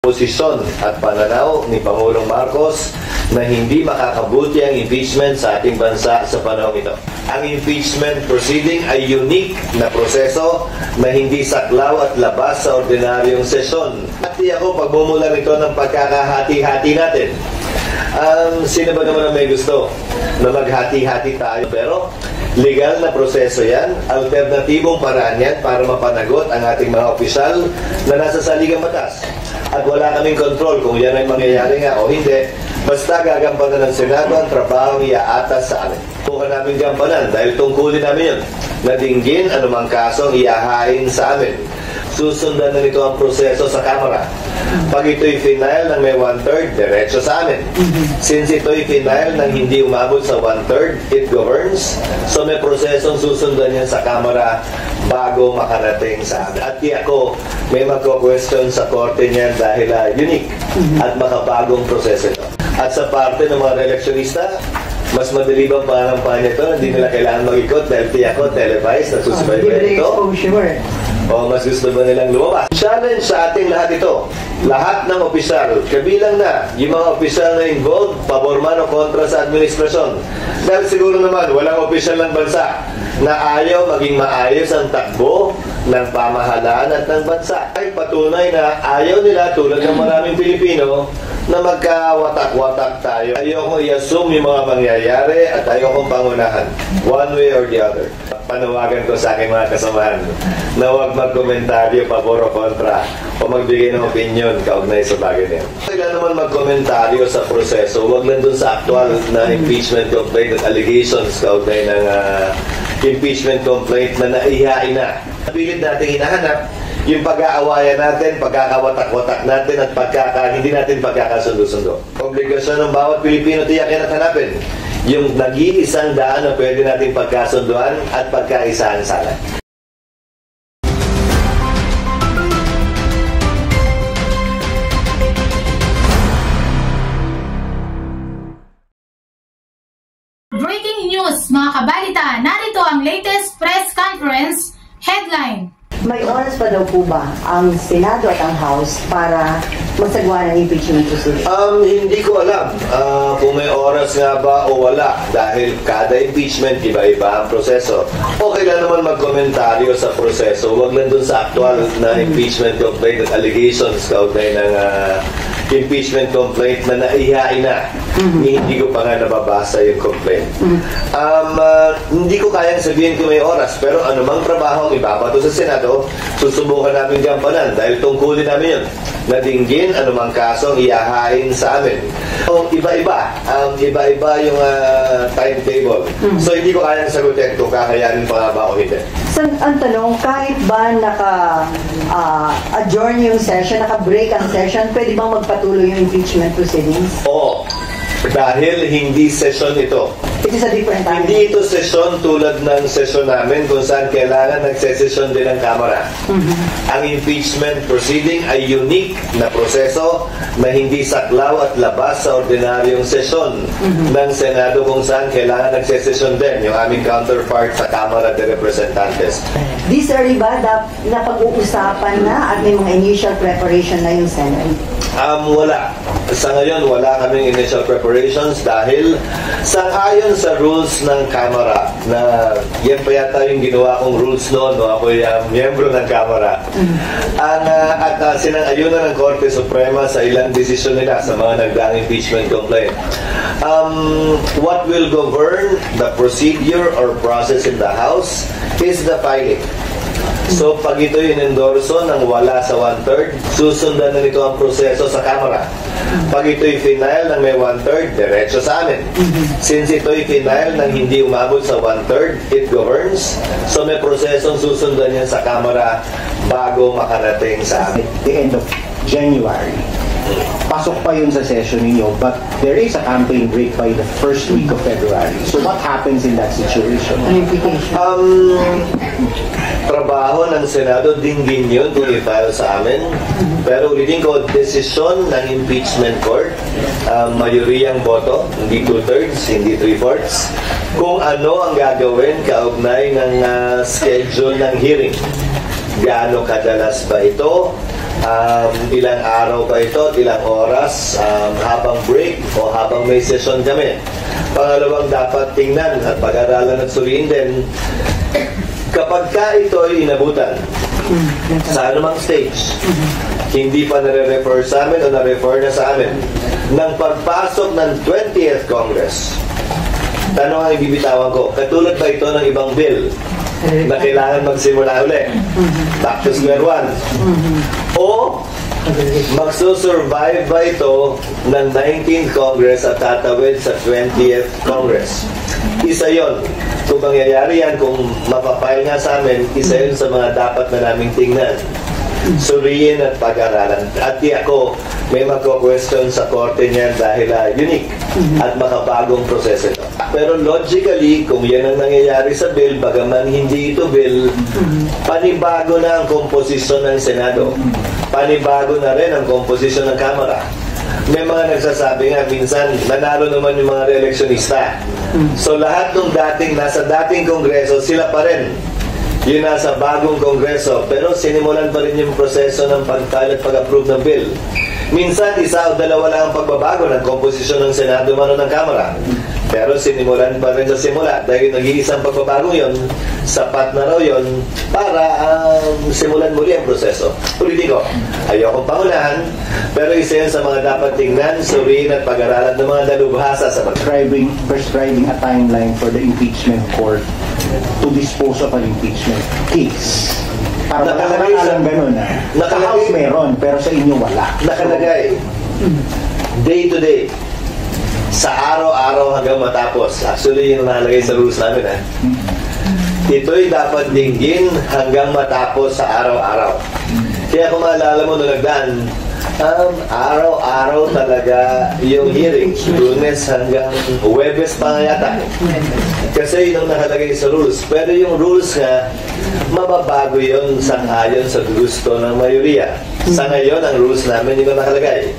posisyon at pananaw ni Pangulong Marcos na hindi makakabuti ang impeachment sa ating bansa sa panahon ito. Ang impeachment proceeding ay unique na proseso na hindi saklaw at labas sa ordinaryong sesyon. At ako pagmumula nito ng pagkakahati-hati natin. Sino ba naman ang may gusto na maghati-hati tayo? Pero legal na proseso yan, alternatibong paraan yan para mapanagot ang ating mga opisyal na nasa saligang batas. At wala kaming kontrol kung yan ay mangyayari nga o hindi. Basta gagampanan ng Senado ang trabaho iaatas sa amin. Bukan namin gampanan dahil tungkulin namin yun. Nadinggin anumang kasong iahain sa amin. Susundan na nito ang proseso sa Kamara. Pag ito'y final ng may 1/3, diretso sa amin. Since ito'y final ng hindi umabot sa 1/3, it governs. So may prosesong susundan yan sa Kamara bago makarating sa amin. At di ako may magko-question sa korte niyan dahil unique at makabagong proseso ito. At sa parte ng mga reeleksyonista, mas madali bang pangampanya ito? Hindi nila kailangan mag-ikot dahil tiyak ko, televised, nagsusubaybay ito. O mas gusto ba nilang lumabas? Challenge sa ating lahat ito. Lahat ng opisyal, kabilang na yung mga opisyal na involved, pabor man o kontra sa administrasyon. Dahil siguro naman, walang opisyal ng bansa na ayaw maging maayos ang takbo ng pamahalaan at ng bansa. Ay patunay na ayaw nila tulad ng maraming Pilipino na magkawatak-watak tayo. Ayokong i-assume yung mga mangyayari at ayokong pangunahan. One way or the other. Panawagan ko sa aking mga kasamahan na huwag magkomentaryo pabor o kontra o magbigay ng opinion kaugnay sa bagay niya. Kailan naman magkomentaryo sa proseso, huwag lang dun sa aktual na impeachment complaint at allegations kaugnay ng impeachment complaint na naihain na. Pilit natin hinahanap yung pag-aawayan natin, pagkakawatak-watak natin at hindi natin pagkakasundo-sundo. Obligasyon ng bawat Pilipino tiyakin at hanapin yung nag-iisang daan na pwede natin pagkasunduan at pagkaisahan sana. Breaking news, mga kabalita, narito ang latest press conference headline. May oras pa daw po ba ang Senado at ang House para magsagawa ng impeachment proceeding? Hindi ko alam kung may oras nga ba o wala dahil kada impeachment iba-iba ang proseso. Okay lang naman magkomentaryo sa proseso, wag lang dun sa aktual na impeachment complaint at allegations kaugnay ng impeachment complaint na naihain na. Hindi ko pa nga nababasa yung complaint. Hindi ko kayang sabihin kung may oras, pero anumang trabaho ang ibabato sa Senado, susubukan namin gampanan dahil tungkulin namin yun. Nadinggin anumang kasong iahain sa amin. So, iba-iba yung timetable. So hindi ko kayang sagutin kung kakayanin pa nga ba o hindi. So, ang tanong, kahit ba naka-adjourn yung session, naka-break ang session, pwede bang magpatuloy yung impeachment proceedings? Oo. Dahil hindi session ito. It is a different time. Hindi ito session tulad ng session namin kung saan kailangan nagsesesyon din ang Kamara. Ang impeachment proceeding ay unique na proseso na hindi saklaw at labas sa ordinaryong sesyon ng Senado kung saan kailangan nagsesesyon din yung aming counterpart sa Kamara de Representantes. This early ba na pag-uusapan na at may mga initial preparation na yung Senate? Wala. Sa ngayon, wala kaming initial preparations dahil sang-ayon sa rules ng Kamara na yan pa yata yung ginawa kong rules noon, no? Ako yung miyembro ng Kamara. At sinang-ayunan ng Korte Suprema sa ilang desisyon nila sa mga nagdaang impeachment complaint. What will govern the procedure or process in the House is the filing. So pag ito in-endorso ng wala sa 1/3, susundan na nito ang proseso sa Kamara. Pag ito'y final ng may 1/3, diretso sa amin. Since ito'y final ng hindi umabot sa 1/3, it governs. So may prosesong susundan yan sa Kamara bago makarating sa amin. The end of January, pasok pa yun sa session ninyo, but there is a campaign break by the first week of February. So what happens in that situation? Trabaho ng Senado, dinggin yun kung i-file sa amin. Pero ulitin ko, desisyon ng impeachment court, mayuriyang boto, hindi 2/3, hindi 3/4, kung ano ang gagawin kaugnay ng schedule ng hearing. Gaano kadalas ba ito? Ilang araw ba ito at ilang oras habang break o habang may session kami. Pangalawang dapat tingnan at pag-aralan at suriin din kapag ka ito ay inabutan sa anumang stage, hindi pa nare-refer sa amin o na-refer na sa amin ng pagpasok ng 20th Congress. Tanong ang ibibitawan ko, katulad ba ito ng ibang bill na kailangan magsimula uli? Back to square one. O magsusurvive ba ito ng 19th Congress at tatawid sa 20th Congress? Isa yon. Kung mangyayari yan, kung mapapile nga sa amin, isa yun sa mga dapat na naming tingnan, suriin at pag-aralan. At di ako may magko-question sa korte niyan dahil unique at makabagong proseso ito. Pero logically, kung yan ang nangyayari sa bill, bagaman hindi ito bill, panibago na ang komposisyon ng Senado. Panibago na rin ang komposisyon ng Kamara. May mga nagsasabi nga, minsan, nanalo naman yung mga re-electionista. So lahat ng nasa dating Kongreso, sila pa rin yung nasa bagong Kongreso. Pero sinimulan pa rin yung proseso ng pag-file at pag-approve ng bill. Minsan, isa o dalawa lang ang pagbabago ng komposisyon ng Senado mano ng Kamara. Pero sinimulan pa rin sa simula dahil nag-iisang pagbabago yon, sapat na raw yon para simulan muli ang proseso. Politiko, ayokong pangunahan, pero isa yan sa mga dapat tingnan, suriin at pag-aralan ng mga dalubhasa sa prescribing a timeline for the impeachment court to dispose of an impeachment case. Para Nakalagay alam ganun na. Sa House meron, pero sa inyo wala. Nakalagay, day to day, sa araw-araw hanggang matapos. Actually, yun ang nakalagay sa rules namin. Ito'y dapat dinggin hanggang matapos sa araw-araw. Kaya kung maalala mo nung nagdaan, araw-araw talaga yung hearing. Lunes hanggang Huwebes pa nga yata. Kasi yun ang nakalagay sa rules. Pero yung rules nga, mababago yun sang-ayon sa gusto ng mayoriya. Sa ngayon, ang rules namin yung nakalagay.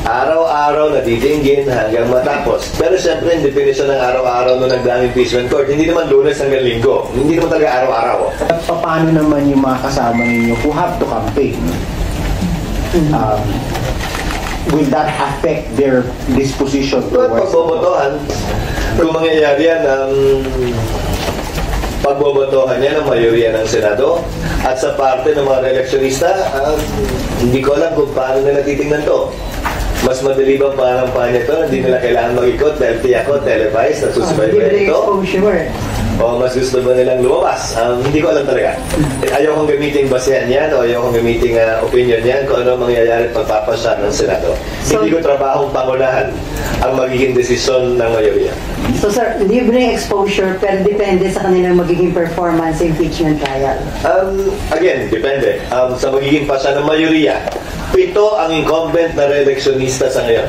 Araw-araw na didinggin hanggang matapos. Pero syempre, yung definition ng araw-araw nung nagdaang impeachment court, hindi naman Lunes hanggang Linggo. Hindi naman talaga araw-araw. At paano naman yung mga kasama ninyo who have to campaign? Will that affect their disposition towards pagbobotohan, kung mangyayari yan ang pagbobotohan yan ng mayoriya ng Senado at sa parte ng mga re-electionista, hindi ko alam kung paano nila titingnan to. Mas madali bang pangampanya ito? Hindi nila kailangan mag-ikot dahil tiyak ko, televised, nagsusubaybay ito. O mas gusto ba nilang lumabas? Hindi ko alam talaga. Ayaw kong gamitin basehan yan o ayaw kong gamitin opinion yan kung ano mangyayari pagpapasya ng Senado. So, hindi ko trabahong pangunahan ang magiging desisyon ng mayoriya. So sir, libreng exposure pero depende sa kanilang magiging performance sa impeachment trial? Again, depende. Sa magiging pasya ng mayoriya, 7 ang incumbent na re-electionista sa ngayon.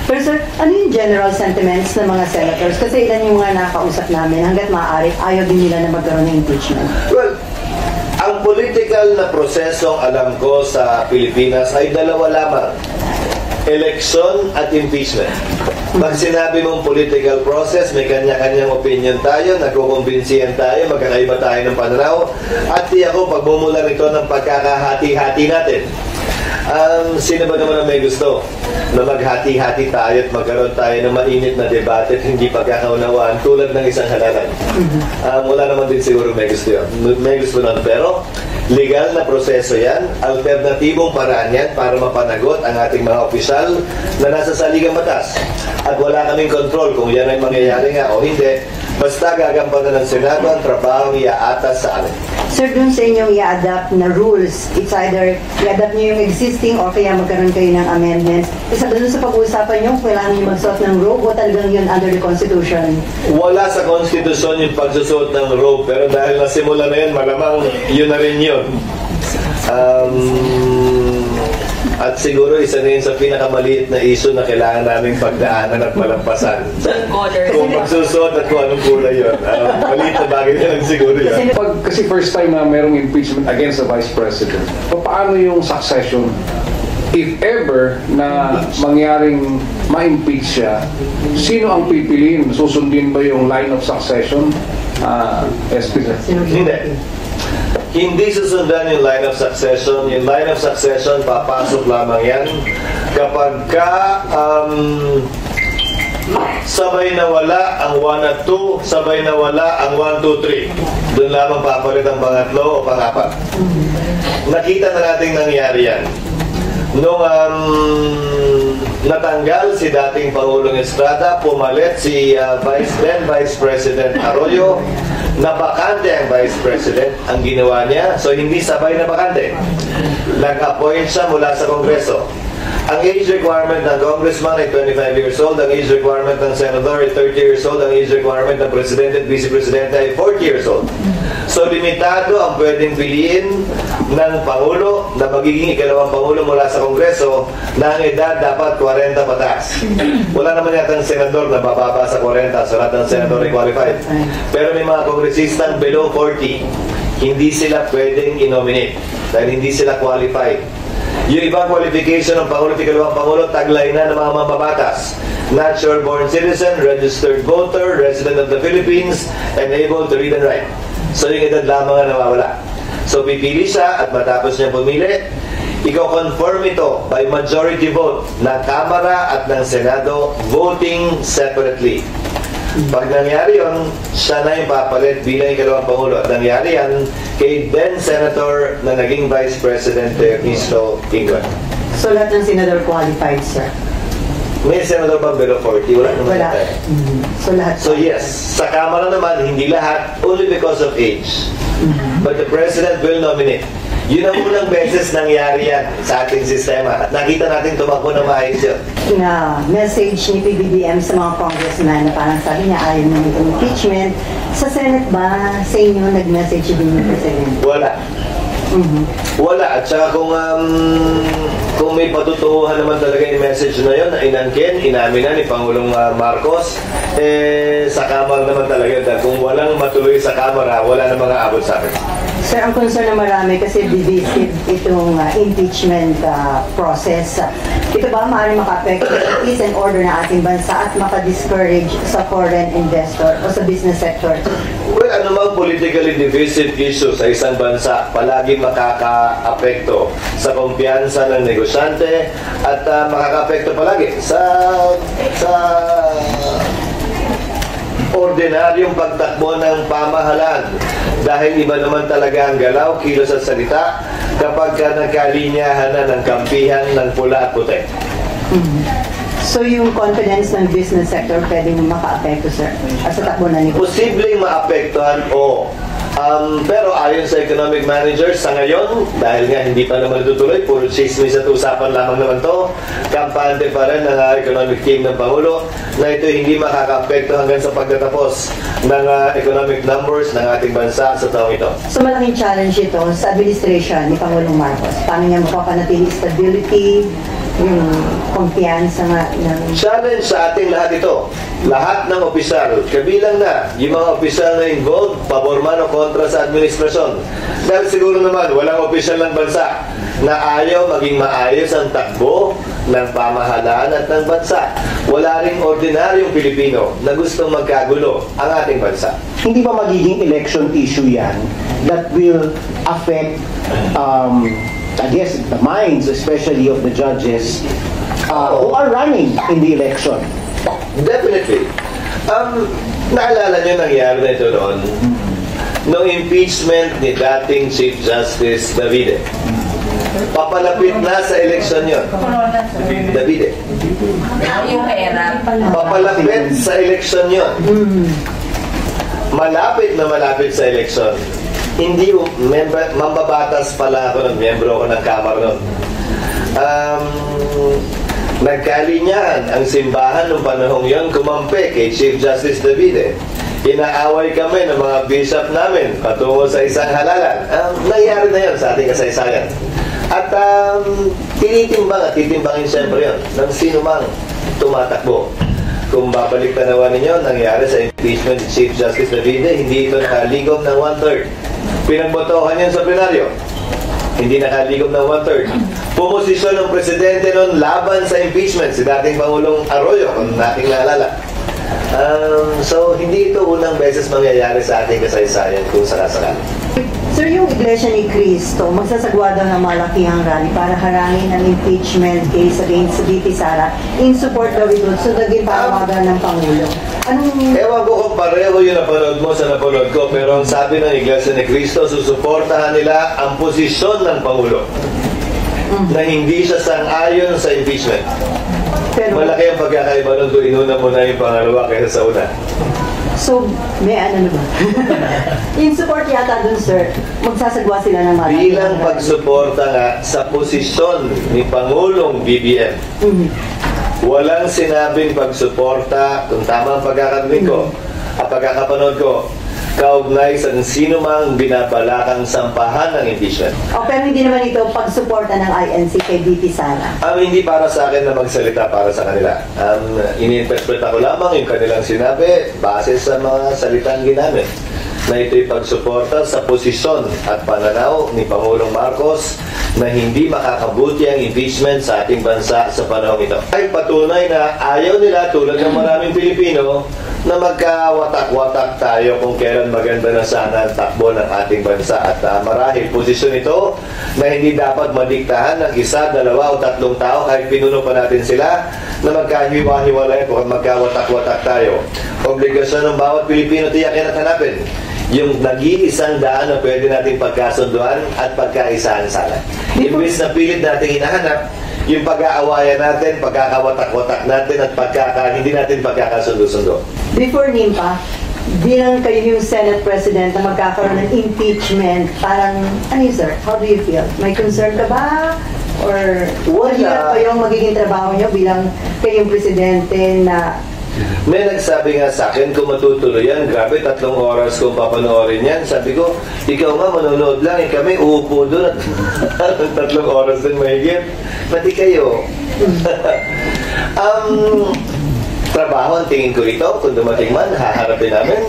Pero sir, ano yung general sentiments ng mga senators? Kasi ilan yung mga nakausap namin, hanggat maaari, ayaw din nila na magkaroon ng impeachment. Well, ang political na prosesong alam ko sa Pilipinas ay dalawa lamang. Election at impeachment. Pag sinabi mong political process, may kanya-kanyang opinion tayo, nagkukumbinsihan tayo, magkakaiba tayo ng pananaw, at di ako pagmumula nito ng pagkakahati-hati natin. Sino ba naman ang may gusto na maghati-hati tayo at magkaroon tayo ng mainit na debate at hindi pagkakaunawaan tulad ng isang halalan? Wala naman din siguro may gusto yun. May gusto nun. Pero legal na proseso yan, alternatibong paraan yan para mapanagot ang ating mga opisyal na nasa saligang batas. At wala kaming control kung yan ay mangyayari nga o hindi. Basta gagampanan ng Senado ang trabaho iaatas sa amin. Sir, dun sa inyong i-adapt na rules, it's either i-adapt nyo yung existing o kaya magkaroon kayo ng amendments. Isa dun sa pag-uusapan nyo, kailangan nyo magsuot ng robe o talagang yun under the Constitution? Wala sa Constitution yung pagsusuot ng robe, pero dahil nasimula na yun, malamang yun na rin yun. At siguro isa na yun sa pinakamaliit na issue na kailangan naming pagdaanan at malampasan. Kung magsusuot at kung anong kulay yun. Maliit na bagay na lang siguro yun. Kasi first time na merong impeachment against the Vice President, paano yung succession? If ever na mangyaring ma-impeach siya, sino ang pipiliin? Susundin ba yung line of succession? SP sir? Hindi. Hindi susundan yung line of succession. Yung line of succession, papasok lamang yan kapag sabay na wala ang 1 at 2, sabay na wala ang 1, 2, 3. Doon lamang papalit ang pangatlo o pang-apat. Nakita na natin nangyari yan. Nung natanggal si dating Pangulong Estrada, pumalit si Vice President Arroyo, na bakante ang Vice President. Ang ginawa niya, so hindi sabay na bakante. Nag-appoint siya mula sa Kongreso. Ang age requirement ng congressman ay 25 years old, ang age requirement ng senador ay 30 years old, ang age requirement ng presidente at vice-presidente ay 40 years old. So limitado ang pwedeng piliin ng Pangulo na magiging ikalawang Pangulo mula sa Kongreso na ang edad dapat 40 pataas. Wala naman yatang senador na bababa sa 40, so lahat ng senador ay qualified. Pero may mga kongresistang below 40, hindi sila pwedeng i-nominate dahil hindi sila qualified. Yung ibang qualification ng Pangulo at ikalawang Pangulo, taglay na ng mga mambabatas. Natural-born citizen, registered voter, resident of the Philippines, and able to read and write. So yung edad lamang ang nawawala. So pipili siya at matapos niya pumili, i-confirm ito by majority vote ng Kamara at ng Senado voting separately. Pag nangyari yun, siya na yung papalit bilang ikalawang Pangulo. At nangyari yan kay then Senator na naging Vice President Ernesto Tinggoy. So lahat ng senador qualified, sir? May Senator ba below 40? Wala naman Wala. tayo. So lahat? So yes, sa Kamara naman, hindi lahat, only because of age. But the President will nominate. Yun ang unang beses nangyari yan sa ating sistema. At nakita natin tumakbo ng maayos yun. Na message ni PBBM sa mga congressman na parang sabi niya ayaw na itong impeachment. Sa Senate ba, sa inyo nag-message din yung President? Wala. Wala. At saka kung may patutunguhan naman talaga yung message na yun, na inangkin, inamin na ni Pangulong Marcos, sa Kamara naman talaga. Dahil kung walang matuloy sa Kamara, wala na mga abot sa akin. Sir, ang concern na marami kasi divisive itong impeachment process. Ito ba maaaring maka-affect sa peace and order na ating bansa at maka-discourage sa foreign investor o sa business sector? Well, anumang politically divisive issue sa isang bansa, palagi makaka-apekto sa kumpiyansa ng negosyante at makaka-apekto palagi sa ordinaryong pagtakbo ng pamahalaan. Dahil iba naman talaga ang galaw, kilos at salita kapag nagkalinyahan na ng kampihan ng pula at puti. So yung confidence ng business sector pwedeng maka-apekto, sir? Sa takbo na negosyo? Posibleng maapektuhan, oo. Pero ayon sa economic managers sa ngayon, dahil nga hindi pa naman natutuloy, puro chismis at usapan lamang naman to, kampante pa rin ng economic team ng Pangulo na ito hindi makaka-apekto hanggang sa pagtatapos ng economic numbers ng ating bansa sa taong ito. So malaking challenge ito sa administration ni Pangulong Marcos. Paano niya mapapanatili stability, yung kumpiyansa ng... Challenge sa ating lahat ito. Lahat ng opisyal, kabilang na yung mga opisyal na involved, pabor man o kontra sa administrasyon. Dahil siguro naman, walang opisyal ng bansa na ayaw maging maayos ang takbo ng pamahalaan at ng bansa. Wala ring ordinaryong Pilipino na gustong magkagulo ang ating bansa. Hindi ba magiging election issue yan that will affect I guess the minds, especially of the judges who are running in the election? Definitely. Naalala nyo nangyari na ito noon? Nung impeachment ni dating Chief Justice Davide. Papalapit na sa eleksyon yun. Davide. Papalapit sa eleksyon yun. Malapit na malapit sa eleksyon. Hindi, mambabatas pala ako ng miyembro ako ng Kamara noon. Nagkalinyahan ang simbahan ng panahong yon kumampi kay Chief Justice Davide. Inaaway kami ng mga bishop namin patungo sa isang halalan. Nangyari na yon sa ating kasaysayan. At tinitimbang at titimbangin siyempre yun ng sino mang tumatakbo. Kung babalik tanawan ninyo, nangyari sa impeachment ni Chief Justice Davide, hindi ito nakaligom ng 1/3. Pinagbotohan yan sa plenaryo. Hindi nakaligom ng 1/3. Pumosisyon ng presidente noon laban sa impeachment, si dating Pangulong Arroyo, kung nating naalala. So, hindi ito unang beses mangyayari sa ating kasaysayan kung sakasakali. Sir, yung Iglesia ni Cristo, magsasagwa daw ng malakihang rally para harangin ang impeachment case against VP Sara in support daw ito sa naging panawagan ng Pangulo. Anong... Ewan ko kung pareho yung napanood mo sa napanood ko, pero ang sabi ng Iglesia ni Cristo, susuportahan nila ang posisyon ng Pangulo na hindi siya sang-ayon sa impeachment. Pero, Malaki ang pagkakaiba nun kung inuna mo na yung pangalawa kaysa sa una. so, may ano ba? In support yata dun, sir, magsasagwa sila ng malakihang Bilang rally. pagsuporta nga sa posisyon ni Pangulong BBM, walang sinabing pagsuporta, kung tama ang pagkakarinig ko, at pagkakapanood ko, kaugnay sa sino mang binabalakang sampahan ng impeachment. O, pero hindi naman ito pagsuporta ng INC kay VP Sara. Hindi para sa akin na magsalita para sa kanila. Ini-interpret ko lamang yung kanilang sinabi base sa mga salitang ginamit na ito'y pagsuporta sa posisyon at pananaw ni Pangulong Marcos na hindi makakabuti ang impeachment sa ating bansa sa panahon ito. Ay patunay na ayaw nila tulad ng maraming Pilipino na magkawatak-watak tayo kung kailan maganda na sana ang takbo ng ating bansa. At marahil posisyon ito na hindi dapat madiktahan ng isa, dalawa o tatlong tao kahit pinuno pa natin sila na magkahiwa-hiwalay kung magkawatak-watak tayo. Obligasyon ng bawat Pilipino tiyakin at hanapin yung nag-iisang daan na pwede natin pagkasunduan at pagkaisahan sana. Imbis na pilit natin hinahanap yung pag-aawayan natin, pagkakawatak-watak natin at hindi natin pagkakasundo-sundo. Before NIMPA, bilang kayo yung Senate President na magkakaroon ng impeachment, parang, ano yun, sir? How do you feel? May concern ka ba? Or hirap pa yung magiging trabaho nyo bilang kayong Presidente na... May nagsabi nga sa akin, kung matutuloy yan, grabe, 3 oras kung papanoorin yan. Sabi ko, ikaw nga, manonood lang, kami uupo doon at 3 oras din mahigit. Pati kayo. Trabaho, ang tingin ko ito, kung dumating man, haharapin namin.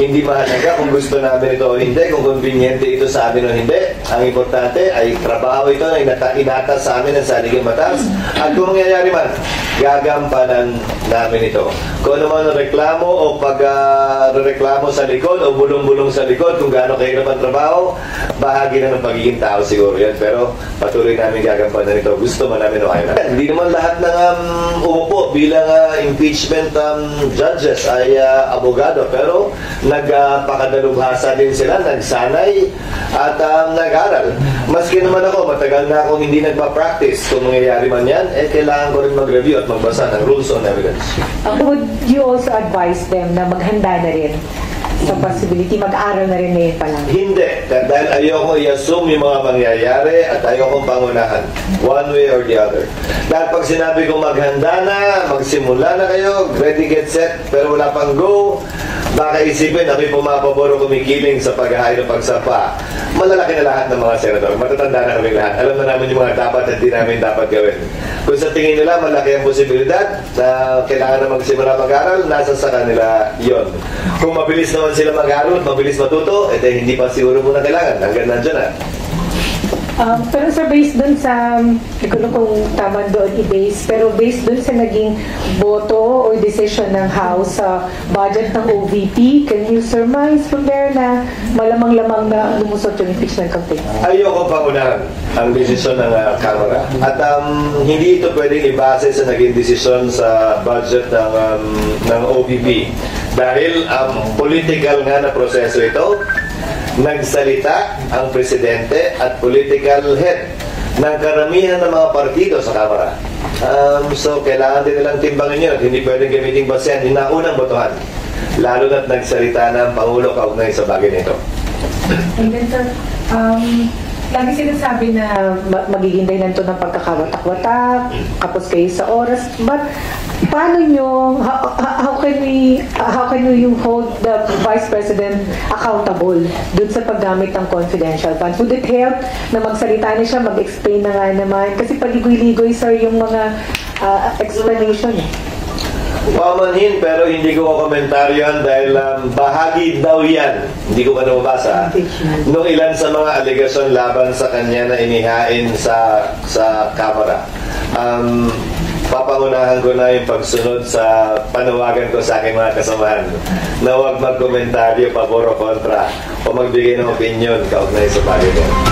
Hindi mahalaga kung gusto namin ito o hindi, kung conveniente ito sa amin o hindi. Ang importante ay trabaho ito na inatas sa amin ng saligang batas. At kung mangyayari man, gagampanan namin ito. Kung ano man ang reklamo o pag-reklamo sa likod o bulong-bulong sa likod, kung gaano kahirap ang trabaho, bahagi na ng pagiging tao siguro yan. Pero patuloy namin gagampanan ito. Gusto man namin o ayaw na. Hindi naman lahat ng umupo bilang impeachment judges ay abogado. Pero nagpakadalubhasa din sila, nagsanay at nag-aral. Maski naman ako, matagal na akong hindi nagpa-practice. Kung mangyayari man yan, kailangan ko rin mag-review at magbasa ng rules on evidence. Would you also advise them na maghanda na rin sa possibility, mag-aral na rin ngayon pa lang? Hindi. Dahil ayoko i-assume yung mga mangyayari at ayoko pangunahan. One way or the other. Dahil pag sinabi kong maghanda na, magsimula na kayo, ready, get set, pero wala pang go, baka isipin na may pumapabor o kumikiling sa paghahay ng pagsampa. Malalaki na lahat ng mga senador. Matatanda na kami lahat. Alam na namin yung mga dapat at di namin dapat gawin. Kung sa tingin nila malaki ang posibilidad na kailangan na magsimula mag-aral, nasa sa kanila yon. Kung mabilis naman sila mag-aral at mabilis matuto, hindi pa siguro muna kailangan. Hanggang nandiyan na. Pero sir, based dun sa, hindi ko alam kung tama doon i-base, pero based dun sa naging boto or decision ng House sa budget ng OVP, can you surmise from there na malamang-lamang na lumusot yung impeachment campaign? Ayoko pangunahan ang desisyon ng Kamara. At hindi ito pwedeng ibase sa naging desisyon sa budget ng OVP. Dahil political nga na proseso ito, nagsalita ang presidente at political head ng karamihan ng mga partido sa Kamara. So, kailangan din nilang timbangin yun at hindi pwedeng gamitin basehan yung naunang botohan. Lalo na't nagsalita ng Pangulo kaugnay sa bagay nito. And then sir, lagi sinasabi na magiging dahilan to ng pagkakawatak-watak, kapos kayo sa oras, but paano nyo, how can we hold the Vice President accountable dun sa paggamit ng confidential funds? Would it help na magsalita na siya, mag-explain na nga naman? Kasi paligoy-ligoy, sir, yung mga explanation. Pamanhin, pero hindi ko komentaryo yan dahil bahagi daw yan. Hindi ko pa nababasa. Nung ilan sa mga aligasyon laban sa kanya na inihain sa Kamara. papangunahan ko na yung pagsunod sa panawagan ko sa aking mga kasamahan na huwag magkomentaryo, pabor o kontra o magbigay ng opinion kaugnay sa bagay ko.